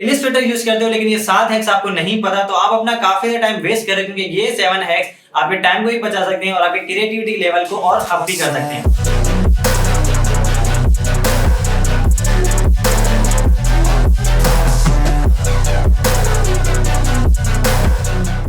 Illustrator use करते हो लेकिन ये 7 हैक्स आपको नहीं पता, तो आप अपना काफी टाइम वेस्ट कर रहे हो, क्योंकि ये 7 हैक्स आपके टाइम को भी बचा सकते हैं और आपके क्रिएटिविटी लेवल को और अप भी कर सकते हैं।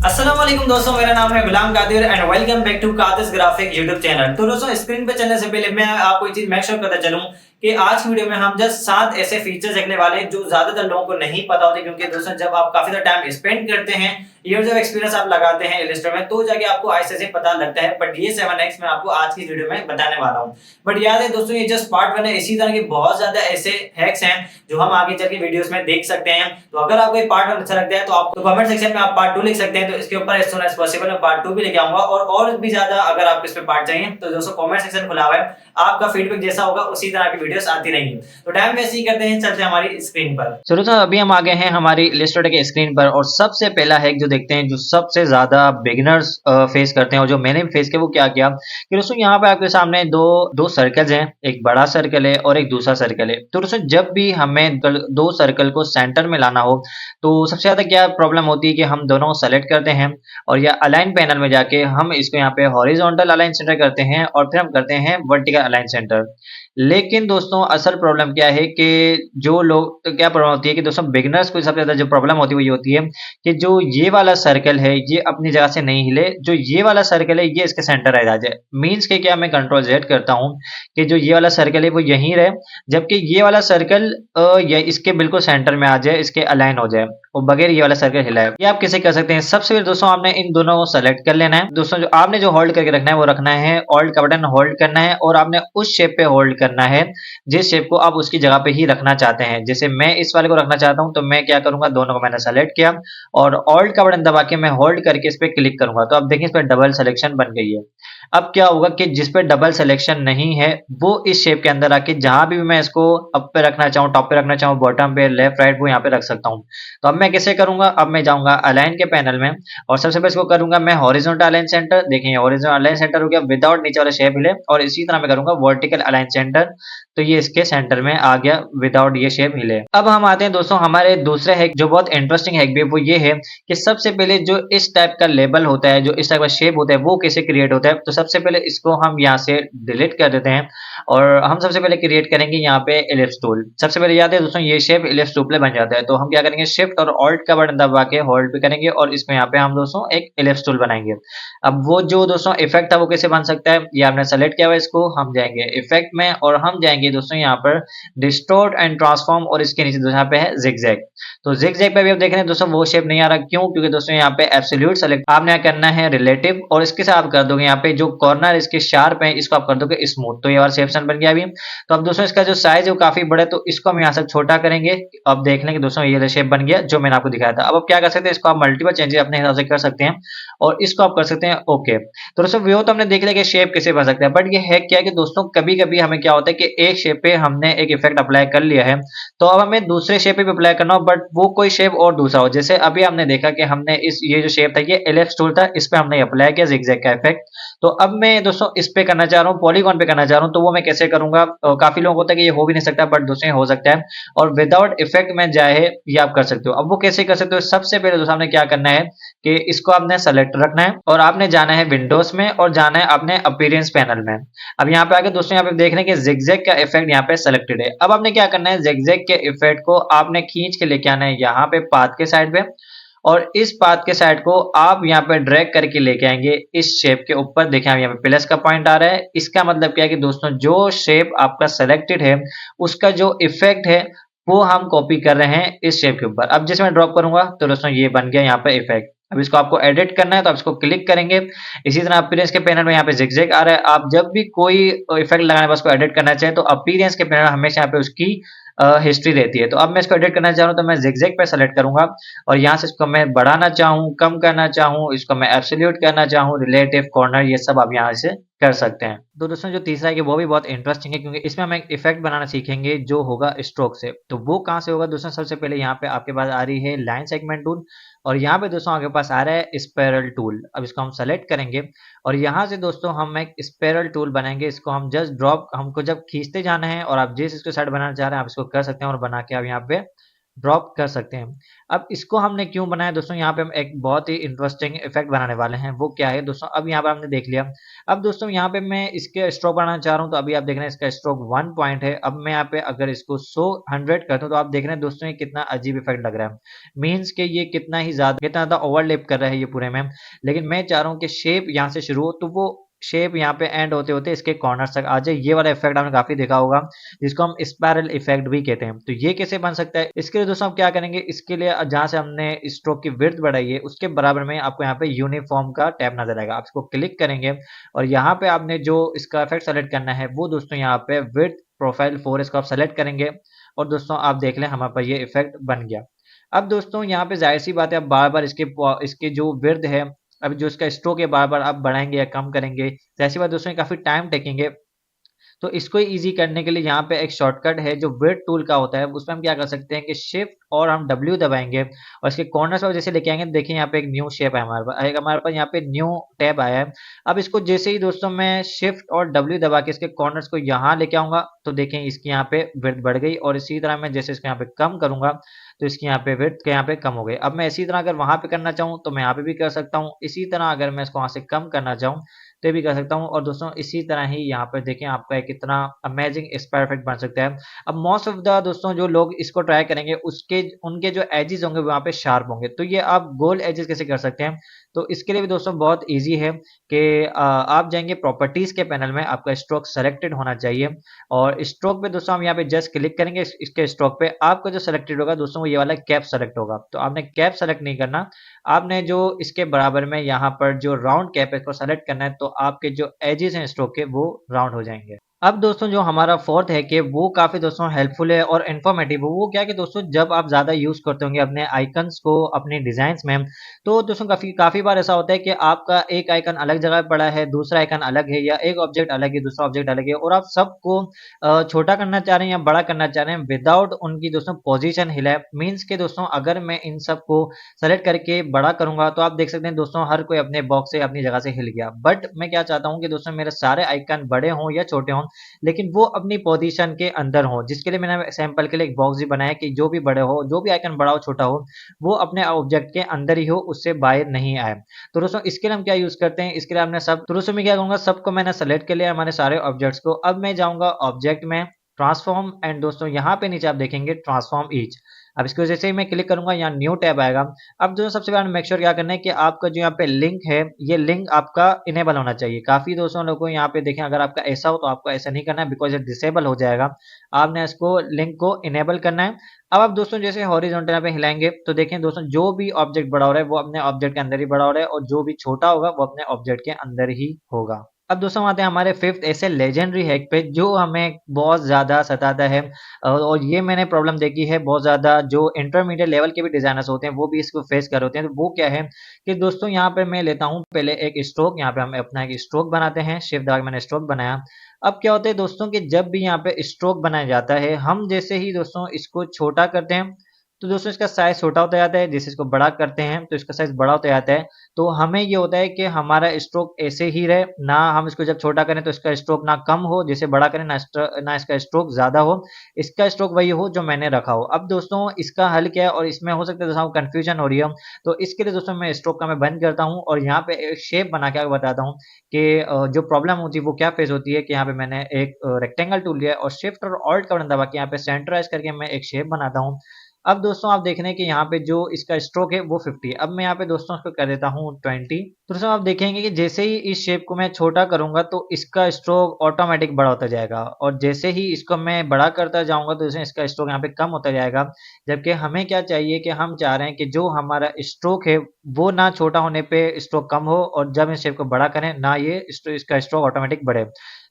अस्सलाम वालेकुम दोस्तों, मेरा नाम है Ghulam Qadir and welcome back to Qadis graphic YouTube channel. तो दोस्तों, स्क्रीन पे चलने से पहले मैं आपको एक चीज मेक श्योर करता चलूं कि आज की वीडियो में हम जस्ट 7 ऐसे फीचर्स देखने वाले हैं जो ज्यादातर लोगों को नहीं पता होते, क्योंकि दोस्तों जब आप काफी ज्यादा टाइम स्पेंड करते हैं, ईयर्स ऑफ एक्सपीरियंस आप लगाते हैं इलिस्ट्रेटर में, तो जाके आपको ऐसे से पता लगता है। बट ये 7 एक्स मैं आपको आज की वीडियो में बताने वाला हूं। बट याद है दोस्तों, ये जस्ट पार्ट 1 है। इसी तरह के बहुत ज्यादा ऐसे हैक्स हैं जो हम आगे चल के वीडियोस में देख सकते हैं। तो अगर आपको ये पार्ट 1 अच्छा लगता है तो आप कमेंट सेक्शन में आप पार्ट 2 लिख सकते हैं, तो इसके ऊपर एज सून एज पॉसिबल मैं पार्ट 2 भी लेके आऊंगा। और भी ज्यादा अगर आपको इस पे पार्ट चाहिए तो दोस्तों कमेंट सेक्शन खुला हुआ है, आपका फीडबैक जैसा होगा उसी तरह की वीडियोस आती रहेंगी। तो टाइम वेस्ट ही करते हैं, चलते हैं हमारी स्क्रीन पर। चलो तो अभी हम आ गए हैं हमारी इलिस्ट्रेटर के स्क्रीन पर और सबसे पहला हैक जो देखते हैं, जो सबसे ज्यादा बिगिनर्स फेस करते हैं और जो मैंने भी फेस किया, वो क्या किया कि दोस्तों यहाँ पे आपके सामने दो सर्कल्स हैं, एक बड़ा सर्कल है और एक दूसरा सर्कल है। तो दोस्तों जब भी हमें दो सर्कल को सेंटर में लाना हो तो सबसे ज्यादा क्या प्रॉब्लम होती है कि हम दोनों को सेलेक्ट करते हैं और या अलाइन पैनल में जाके हम इसको यहाँ पे हॉरिजॉन्टल अलाइन सेंटर करते हैं और फिर हम करते हैं वर्टिकल अलाइन सेंटर। लेकिन दोस्तों असल प्रॉब्लम क्या है कि जो लोग तो क्या प्रॉब्लम होती है कि दोस्तों बिगिनर्स को सबसे ज्यादा जो प्रॉब्लम होती है वो ये होती है कि जो ये वाला सर्कल है ये अपनी जगह से नहीं हिले, जो ये वाला सर्कल है ये इसके सेंटर आ जाए। मीन्स के क्या, मैं कंट्रोल जेड करता हूँ कि जो ये वाला सर्कल है वो यहीं रहे, जबकि ये वाला सर्कल ये इसके बिल्कुल सेंटर में आ जाए, इसके अलाइन हो जाए और बगैर ये वाला सर्कल हिलाए। ये आप कैसे कर सकते हैं? सबसे पहले दोस्तों आपने इन दोनों को सेलेक्ट कर लेना है। दोस्तों जो आपने जो होल्ड करके रखना है वो रखना है ऑल्ट का बटन होल्ड करना है और आपने उस शेप पे होल्ड करना है जिस शेप को आप उसकी जगह पे ही रखना चाहते हैं। जैसे मैं इस वाले को रखना चाहता हूं तो मैं क्या करूंगा, दोनों को मैंने सेलेक्ट किया और ऑल्ट का बटन दबा के मैं होल्ड करके इस पे क्लिक करूंगा, तो आप देखिए इस पे डबल सिलेक्शन बन गई है। अब क्या होगा कि जिस पे डबल सिलेक्शन नहीं है वो इस शेप के अंदर आके जहां भी मैं इसको अप पे रखना चाहूँ, टॉप पे रखना चाहूँ, बॉटम पे, लेफ्ट राइट, वो यहाँ पे रख सकता हूँ। तो अब मैं कैसे करूंगा, अब मैं जाऊंगा अलाइन के पैनल में और सबसे पहले इसको करूंगा मैं हॉरिजॉन्टल अलाइन सेंटर। देखिए हॉरिजॉन्टल अलाइन सेंटर हो गया विदाउट नीचे वाला शेप हिले, और इसी तरह मैं करूंगा वर्टिकल अलाइन सेंटर, तो ये इसके सेंटर में आ गया विदाउट ये शेप हिले। अब हम आते हैं दोस्तों हमारे दूसरे हैक, जो बहुत इंटरेस्टिंग हैक भी है, वो ये है कि सबसे पहले जो इस टाइप का लेबल होता है, जो इस टाइप का शेप होता है, वो कैसे क्रिएट होता है। तो सबसे पहले इसको हम यहाँ से डिलीट कर देते हैं और हम सबसे पहले क्रिएट करेंगे यहाँ पे इलिप्स टूल। सबसे पहले याद है दोस्तों ये शेप इलिप्स टूल पे बन जाता है, तो हम क्या करेंगे, शिफ्ट और ऑल्ट का बटन दबा के होल्ड पे करेंगे और इसमें यहाँ पे हम दोस्तों एक इलिप्स टूल बनाएंगे। अब वो जो दोस्तों इफेक्ट था वो कैसे बन सकता है, ये आपने सेलेक्ट किया हुआ है, इसको हम जाएंगे इफेक्ट में और हम जाएंगे दोस्तों यहाँ पर डिस्टोर्ट एंड ट्रांसफॉर्म और इसके नीचे दोस्तों यहाँ पे है जिगजैग। तो जिगजैग पे भी आप देख रहे हैं दोस्तों वो शेप नहीं आ रहा, क्यों? क्योंकि दोस्तों यहाँ पे एब्सोल्यूट सेलेक्ट आपने क्या करना है रिलेटिव, और इसके साथ आप कर दोगे यहाँ पे जो कॉर्नर इसके शार्प है इसको आप कर दोगे स्मूथ, तो ये वाला शेप बन गया अभी। तो अब दोस्तों इसका जो साइज है वो काफी बड़ा है, तो इसको हम यहाँ से छोटा करेंगे। अब देख लेंगे दोस्तों ये शेप बन गया जो मैंने आपको दिखाया था। अब आप क्या कर सकते हैं, इसको आप मल्टीपल चेंजेस अपने हिसाब से कर सकते हैं और इसको आप कर सकते हैं ओके। तो दोस्तों वो तो हमने देख लिया कि शेप कैसे बन सकता है, बट ये है क्या कि दोस्तों कभी कभी हमें क्या होता है कि एक शेप पे हमने एक इफेक्ट अप्लाई कर लिया है, तो अब हमें दूसरे शेप पे भी अप्लाई करना हो, बट वो कोई शेप और दूसरा हो। जैसे अभी हमने देखा कि हमने इस ये जो शेप था ये एलिप्स टूल था, इस पे हमने अप्लाई किया जिगजैग का इफेक्ट। तो अब मैं दोस्तों इस पे करना चाह रहा हूँ, पॉलीगॉन पे करना चाह रहा हूँ, तो वो मैं कैसे करूंगा? काफी लोगों को होता है कि ये हो भी नहीं सकता, बट दोस्तों हो सकता है और विदाउट इफेक्ट में जाए ये आप कर सकते हो। अब वो कैसे कर सकते हो, सबसे पहले दोस्तों आपने क्या करना है कि इसको आपने सेलेक्ट रखना है और आपने जाना है विंडोज में और जाना है अपने अपीयरेंस पैनल में। अब यहाँ पे आके दोस्तों यहाँ पे देख रहे हैं कि जिगजैग का इफेक्ट यहाँ पे सेलेक्टेड है। अब आपने क्या करना है, जिगजैग के इफेक्ट को आपने खींच के लेके आना है यहाँ पे पाथ के साइड पे, और इस पाथ के साइड को आप यहाँ पे ड्रैग करके लेके आएंगे इस शेप के ऊपर। देखिए यहाँ पे प्लस का पॉइंट आ रहा है, इसका मतलब क्या है कि दोस्तों जो शेप आपका सेलेक्टेड है उसका जो इफेक्ट है वो हम कॉपी कर रहे हैं इस शेप के ऊपर। अब जैसे मैं ड्रॉप करूंगा तो दोस्तों ये बन गया यहाँ पे इफेक्ट। अब इसको आपको एडिट करना है तो आप इसको क्लिक करेंगे। इसी तरह अपीयरेंस के पैनल में यहाँ पे जिगजैग आ रहा है, आप जब भी कोई इफेक्ट लगाने के बाद उसको एडिट करना चाहें तो अपीयरेंस के पैनल हमेशा यहाँ पे उसकी हिस्ट्री रहती है। तो अब मैं इसको एडिट करना चाह रहा हूँ तो मैं जिगजैग पे सेलेक्ट करूंगा और यहाँ से इसको मैं बढ़ाना चाहूँ, कम करना चाहूँ, इसको मैं एब्सोल्यूट करना चाहूँ, रिलेटिव, कॉर्नर, ये सब आप यहाँ से कर सकते हैं। तो दोस्तों जो तीसरा है कि वो भी बहुत इंटरेस्टिंग है, क्योंकि इसमें हम एक इफेक्ट बनाना सीखेंगे जो होगा स्ट्रोक से। तो वो कहाँ से होगा दोस्तों, सबसे पहले यहाँ पे आपके पास आ रही है लाइन सेगमेंट टूल और यहाँ पे दोस्तों आपके पास आ रहा है स्पाइरल टूल। अब इसको हम सेलेक्ट करेंगे और यहाँ से दोस्तों हम एक स्पाइरल टूल बनाएंगे। इसको हम जस्ट ड्रॉप, हमको जब खींचते जाना है और आप जिस इसको साइड बनाना चाह रहे हैं आप इसको कर सकते हैं और बना के आप यहाँ पे ड्रॉप कर सकते हैं। अब इसको हमने क्यों बनाया दोस्तों, यहाँ पे हम एक बहुत ही इंटरेस्टिंग इफेक्ट बनाने वाले हैं। वो क्या है दोस्तों, अब यहाँ पे हमने देख लिया। अब दोस्तों यहाँ पे मैं इसके स्ट्रोक बढ़ाना चाह रहा हूँ, तो अभी आप देख रहे हैं इसका स्ट्रोक 1 पॉइंट है। अब मैं यहाँ पे अगर इसको 100 करता हूँ तो आप देख रहे हैं दोस्तों ये कितना अजीब इफेक्ट लग रहा है। मीन्स के ये कितना ज़्यादा ओवरलैप कर रहा है ये पूरे में। लेकिन मैं चाह रहा हूँ कि शेप यहाँ से शुरू हो, तो वो शेप यहाँ पे एंड होते होते इसके कॉर्नर्स तक आ जाए। ये वाला इफेक्ट आपने काफी देखा होगा, जिसको हम स्पाइरल इफेक्ट भी कहते हैं। तो ये कैसे बन सकता है, इसके लिए दोस्तों हम क्या करेंगे, इसके लिए जहां से हमने स्ट्रोक की विड्थ बढ़ाई है उसके बराबर में आपको यहाँ पे यूनिफॉर्म का टैब नजर आएगा। आप इसको क्लिक करेंगे और यहाँ पे आपने जो इसका इफेक्ट सेलेक्ट करना है वो दोस्तों यहाँ पे विड्थ प्रोफाइल 4 इसको आप सेलेक्ट करेंगे और दोस्तों आप देख लें हमारे पास ये इफेक्ट बन गया। अब दोस्तों यहाँ पे जाहिर सी बात है, आप बार बार इसके जो विड्थ है, अब जो इसका स्ट्रोक है बार बार आप बढ़ाएंगे या कम करेंगे, जाहिर सी बात दोस्तों ये काफी टाइम टेकिंग है। तो इसको ईजी करने के लिए यहाँ पे एक शॉर्टकट है जो विड्थ टूल का होता है। उसमें हम क्या कर सकते हैं कि शिफ्ट और हम W दबाएंगे और इसके कॉर्नर्स पर जैसे लेके आएंगे, देखिए यहाँ पे एक न्यू शेप है हमारे पास यहाँ पे न्यू टैब आया है। अब इसको जैसे ही दोस्तों मैं शिफ्ट और W दबा के इसके कॉर्नर्स को यहाँ लेके आऊंगा तो देखें इसकी यहाँ पे विड्थ बढ़ गई, और इसी तरह मैं जैसे इसको यहाँ पे कम करूंगा तो इसकी यहाँ पे विड्थ के यहाँ पे कम हो गई। अब मैं इसी तरह अगर वहां पे करना चाहूँ तो मैं यहाँ पे भी कर सकता हूँ, इसी तरह अगर मैं इसको वहां से कम करना चाहूँ तो ये भी कर सकता हूँ। और दोस्तों इसी तरह ही यहाँ पर देखें आपका एक कितना अमेजिंग स्क्वायर इफेक्ट बन सकता है। अब मोस्ट ऑफ द दोस्तों जो लोग इसको ट्राई करेंगे उसके उनके जो एजेस होंगे वहाँ पे शार्प होंगे, तो ये आप गोल एजेस कैसे कर सकते हैं, तो इसके लिए भी दोस्तों बहुत ईजी है कि आप जाएंगे प्रॉपर्टीज के पैनल में, आपका स्ट्रोक सेलेक्टेड होना चाहिए और स्ट्रोक पे दोस्तों हम यहाँ पे जस्ट क्लिक करेंगे। इसके स्ट्रोक पे आपका जो सेलेक्टेड होगा दोस्तों वो ये वाला कैप सेलेक्ट होगा। तो आपने कैप सेलेक्ट नहीं करना, आपने जो इसके बराबर में यहाँ पर जो राउंड कैप है इसको सेलेक्ट करना है, तो आपके जो एजेस हैं स्ट्रोक के वो राउंड हो जाएंगे। अब दोस्तों जो हमारा फोर्थ है कि वो काफी दोस्तों हेल्पफुल है और इन्फॉर्मेटिव, वो क्या कि दोस्तों जब आप ज्यादा यूज करते होंगे अपने आइकन्स को अपने डिजाइन्स में, तो दोस्तों काफी काफी बार ऐसा होता है कि आपका एक आइकन अलग जगह पड़ा है, दूसरा आइकन अलग है, या एक ऑब्जेक्ट अलग है दूसरा ऑब्जेक्ट अलग है, और आप सबको छोटा करना चाह रहे हैं या बड़ा करना चाह रहे हैं विदाउट उनकी दोस्तों पोजीशन हिलाए। मीन्स के दोस्तों अगर मैं इन सबको सेलेक्ट करके बड़ा करूंगा तो आप देख सकते हैं दोस्तों हर कोई अपने बॉक्स से अपनी जगह से हिल गया। बट मैं क्या चाहता हूं कि दोस्तों मेरे सारे आइकन बड़े हों या छोटे हों लेकिन वो अपनी पोजीशन के अंदर हो, जिसके लिए मैंने सैंपल के लिए एक बॉक्स भी बनाया कि जो भी बड़े हो, जो भी आइकन बड़ा हो छोटा हो, वो अपने ऑब्जेक्ट के अंदर ही हो, उससे बाहर नहीं आए। तो दोस्तों इसके लिए हम क्या यूज करते हैं, इसके लिए हमने सब, तो दोस्तों मैं क्या करूंगा, सबको मैंने सेलेक्ट कर लिया हमारे सारे ऑब्जेक्ट्स को। अब मैं जाऊंगा ऑब्जेक्ट में ट्रांसफॉर्म, एंड दोस्तों यहाँ पे नीचे आप देखेंगे ट्रांसफॉर्म ईच। अब इसको जैसे ही मैं क्लिक करूंगा यहाँ न्यू टैब आएगा। अब दोस्तों सबसे पहले मेक श्योर क्या करना है कि आपका जो यहाँ पे लिंक है ये लिंक आपका इनेबल होना चाहिए। काफी दोस्तों लोगों को यहाँ पे देखें, अगर आपका ऐसा हो तो आपको ऐसा नहीं करना है बिकॉज ये डिसेबल हो जाएगा, आपने इसको लिंक को इनेबल करना है। अब आप दोस्तों जैसे हॉरिजॉन्टल यहाँ पे हिलाएंगे तो देखें दोस्तों जो भी ऑब्जेक्ट बड़ा हो रहा है वो अपने ऑब्जेक्ट के अंदर ही बड़ा हो रहा है, और जो भी छोटा होगा वो अपने ऑब्जेक्ट के अंदर ही होगा। अब दोस्तों आते हैं हमारे फिफ्थ ऐसे लेजेंडरी हैक पे जो हमें बहुत ज़्यादा सताता है, और ये मैंने प्रॉब्लम देखी है बहुत ज़्यादा, जो इंटरमीडिएट लेवल के भी डिजाइनर्स होते हैं वो भी इसको फेस कर होते हैं। तो वो क्या है कि दोस्तों यहाँ पे मैं लेता हूँ पहले एक स्ट्रोक, यहाँ पे हम अपना एक स्ट्रोक बनाते हैं, शिफ्ट दबा के मैंने स्ट्रोक बनाया। अब क्या होता है दोस्तों कि जब भी यहाँ पे स्ट्रोक बनाया जाता है, हम जैसे ही दोस्तों इसको छोटा करते हैं तो दोस्तों इसका साइज छोटा होता जाता है, जैसे इसको बड़ा करते हैं तो इसका साइज बड़ा होता जाता है। तो हमें ये होता है कि हमारा स्ट्रोक ऐसे ही रहे, ना हम इसको जब छोटा करें तो इसका स्ट्रोक ना कम हो, जैसे बड़ा करें ना इसका स्ट्रोक ज्यादा हो, इसका स्ट्रोक वही हो जो मैंने रखा हो। अब दोस्तों इसका हल क्या है, और इसमें हो सकता है दोस्तों कंफ्यूजन हो रही है, तो इसके लिए दोस्तों मैं स्ट्रोक का मैं बंद करता हूँ और यहाँ पे एक शेप बना के बताता हूँ कि जो प्रॉब्लम होती है वो क्या फेस होती है। कि यहाँ पे मैंने एक रेक्टेंगल टूल लिया और शिफ्ट और ऑल्ट का बटन दबा के यहाँ पे सेंटराइज करके मैं एक शेप बनाता हूँ। अब दोस्तों आप देख रहे हैं कि यहाँ पे जो इसका स्ट्रोक है वो 50 है। अब मैं यहाँ पे दोस्तों इसको कर देता हूँ 20। तो दोस्तों आप देखेंगे कि जैसे ही इस शेप को मैं छोटा करूंगा तो इसका स्ट्रोक ऑटोमेटिक बड़ा होता जाएगा, और जैसे ही इसको मैं बड़ा करता जाऊंगा तो इसमें इसका स्ट्रोक यहाँ पे कम होता जाएगा। जबकि हमें क्या चाहिए कि हम चाह रहे हैं कि जो हमारा स्ट्रोक है वो ना छोटा होने पे स्ट्रोक कम हो, और जब इस शेप को बड़ा करें ना ये इसका स्ट्रोक ऑटोमेटिक बढ़े।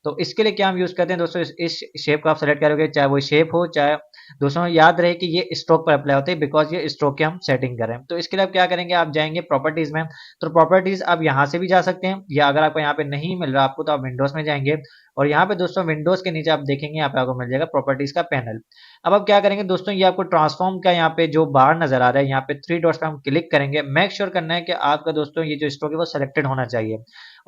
तो इसके लिए क्या हम यूज करते हैं दोस्तों, इस शेप को आप सेलेक्ट करोगे, चाहे वो शेप हो, चाहे दोस्तों याद रहे कि ये स्ट्रोक पर अप्लाई होते हैं बिकॉज ये स्ट्रोक की हम सेटिंग करें। तो इसके लिए आप क्या करेंगे, आप जाएंगे प्रॉपर्टीज में, तो प्रॉपर्टीज आप यहाँ से भी जा सकते हैं, या अगर आपको यहाँ पे नहीं मिल रहा आपको तो आप विंडोज में जाएंगे, और यहाँ पे दोस्तों विंडोज के नीचे आप देखेंगे यहाँ पे आपको मिल जाएगा प्रॉपर्टीज का पैनल। अब आप क्या करेंगे दोस्तों, ये आपको ट्रांसफॉर्म का यहाँ पे जो बार नजर आ रहा है, यहाँ पे 3 डॉट्स पे हम क्लिक करेंगे। मेक श्योर करना है कि आपका दोस्तों ये जो स्ट्रोक है वो सिलेक्टेड होना चाहिए,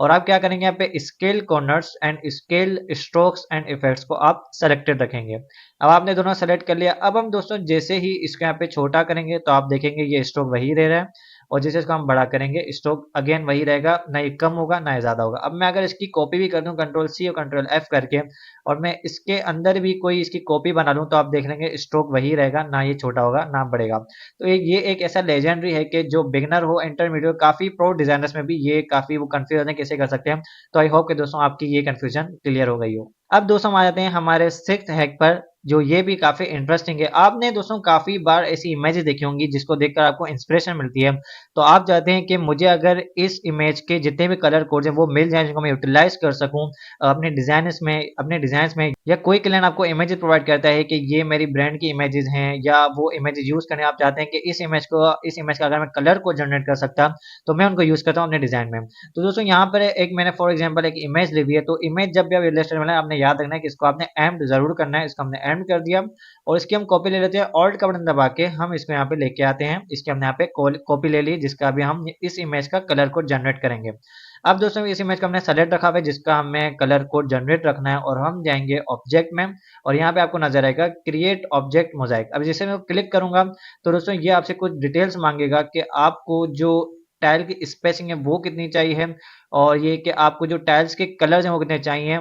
और आप क्या करेंगे यहाँ पे scale corners and scale strokes and effects को आप सेलेक्टेड रखेंगे। अब आपने दोनों सेलेक्ट कर लिया। अब हम दोस्तों जैसे ही इसको यहाँ पे छोटा करेंगे तो आप देखेंगे ये स्ट्रोक वही रह रहा है, और जैसे इसको हम बड़ा करेंगे स्ट्रोक अगेन वही रहेगा, ना ये कम होगा ना ये ज़्यादा होगा। अब मैं अगर इसकी कॉपी भी कर दूँ कंट्रोल सी और कंट्रोल एफ करके, और मैं इसके अंदर भी कोई इसकी कॉपी बना लूँ, तो आप देख लेंगे स्ट्रोक वही रहेगा, ना ये छोटा होगा ना बढ़ेगा। तो ये एक ऐसा लेजेंडरी है कि जो बिगनर हो, इंटरमीडिएट, काफ़ी प्रो डिजाइनर्स में भी ये काफ़ी वो कंफ्यूज होते हैं कैसे कर सकते हैं। तो आई होप कि दोस्तों आपकी ये कंफ्यूजन क्लियर हो गई हो। अब दोस्तों हम आ जाते हैं हमारे सिक्स्थ हैक पर, जो ये भी काफ़ी इंटरेस्टिंग है। आपने दोस्तों काफ़ी बार ऐसी इमेजेस देखी होंगी जिसको देखकर आपको इंस्पिरेशन मिलती है। तो आप चाहते हैं कि मुझे अगर इस इमेज के जितने भी कलर कोड्स हैं वो मिल जाएँ, जिनको मैं यूटिलाइज़ कर सकूँ अपने डिज़ाइन्स में, या कोई क्लाइंट आपको इमेजेस प्रोवाइड करता है कि ये मेरी ब्रांड की इमेजेस हैं, या वो इमेजेस यूज़ करने आप चाहते हैं कि इस इमेज का अगर मैं कलर को जनरेट कर सकता, तो मैं उनको यूज़ करता हूँ अपने डिज़ाइन में। तो दोस्तों यहाँ पर एक मैंने फॉर एग्जांपल एक इमेज ली हुई है, तो इमेज जब भी आप इलस्ट्रेटर बनाएं, आपने याद रखना है कि इसको आपने एम्ड ज़रूर करना है। इसको हमने एम्ड कर दिया, और इसकी हम कॉपी ले लेते हैं। ऑल्ट का बटन दबा के हम इसको यहाँ पे लेके आते हैं। इसकी हमने यहाँ पे कॉपी ले ली, जिसका अभी हम इस इमेज का कलर कोड जनरेट करेंगे। अब दोस्तों इस इमेज को हमने सेलेक्ट रखा हुआ है, जिसका हमें कलर कोड जनरेट रखना है, और हम जाएंगे ऑब्जेक्ट में, और यहाँ पे आपको नजर आएगा क्रिएट ऑब्जेक्ट मोजाइक। अब जैसे मैं क्लिक करूंगा तो दोस्तों ये आपसे कुछ डिटेल्स मांगेगा कि आपको जो टाइल की स्पेसिंग है वो कितनी चाहिए, और ये कि आपको जो टाइल्स के कलर्स हैं वो कितने चाहिए,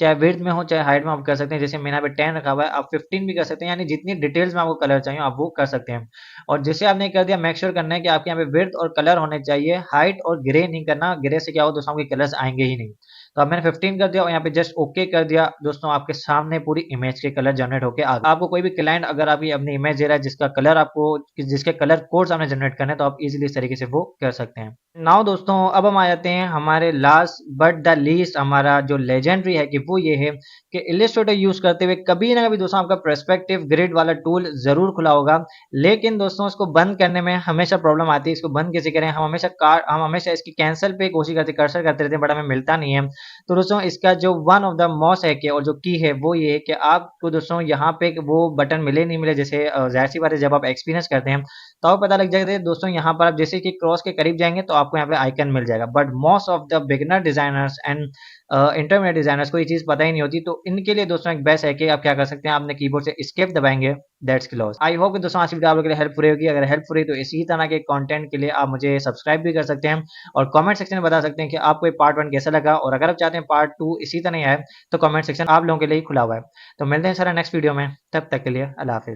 चाहे विड्थ में हो चाहे हाइट में आप कर सकते हैं। जैसे मैंने यहाँ पे 10 रखा हुआ है, आप 15 भी कर सकते हैं, यानी जितनी डिटेल्स में आपको कलर चाहिए आप वो कर सकते हैं। और जैसे आपने कर दिया, मेक श्योर करना है कि आपके यहाँ पे विड्थ और कलर होने चाहिए, हाइट और ग्रे नहीं करना। ग्रे से क्या हो दोस्तों, आपके कलर्स आएंगे ही नहीं। तो अब मैंने 15 कर दिया और यहाँ पे जस्ट ओके कर दिया। दोस्तों आपके सामने पूरी इमेज के कलर जनरेट होकर आ गए। आपको कोई भी क्लाइंट अगर आपकी अपनी इमेज दे रहा है जिसके कलर कोड्स आपने जनरेट करने, तो आप इजिली इस तरीके से वो कर सकते हैं। नाउ दोस्तों अब हम आ जाते हैं हमारे लास्ट बट द लीस्ट, हमारा जो लेजेंडरी है कि वो ये है कि इलस्ट्रेटर यूज करते हुए कभी ना कभी दोस्तों आपका पर्सपेक्टिव ग्रिड वाला टूल जरूर खुला होगा, लेकिन दोस्तों इसको बंद करने में हमेशा प्रॉब्लम आती है। इसको बंद कैसे करें, हम हमेशा इसकी कैंसिल पे कोशिश करते कर्सर करते रहते हैं, बट हमें मिलता नहीं है। तो दोस्तों इसका जो वन ऑफ द मोस्ट है कि और जो की है वो ये है कि आपको दोस्तों यहाँ पे वो बटन मिले नहीं मिले, जैसे जाहिर सी बात है जब आप एक्सपीरियंस करते हैं तो आपको पता लग जाएगा है। दोस्तों यहाँ पर आप जैसे कि क्रॉस के करीब जाएंगे तो आपको यहाँ पे आइकन मिल जाएगा, but most of the beginner designers and intermediate designers को ये चीज पता ही नहीं होती। तो इनके लिए दोस्तों एक बेस्ट है कि आप क्या कर सकते हैं, आपने कीबोर्ड से एस्केप दबाएंगे, दैट्स क्लोज। आई होप कि दोस्तों आज की वीडियो आप लोगों के लिए हेल्पफुल होगी। अगर हेल्पफुल रही तो इसी तरह के कंटेंट के लिए आप मुझे सब्सक्राइब भी कर सकते हैं, और कमेंट सेक्शन में बता सकते हैं कि आपको ये पार्ट 1 कैसा लगा, और अगर आप चाहते हैं पार्ट 2 इसी तरह ही आए तो कमेंट सेक्शन आप लोगों के लिए ही खुला हुआ है। तो मिलते हैं सर नेक्स्ट वीडियो में, तब तक के लिए अल्लाह हाफिज।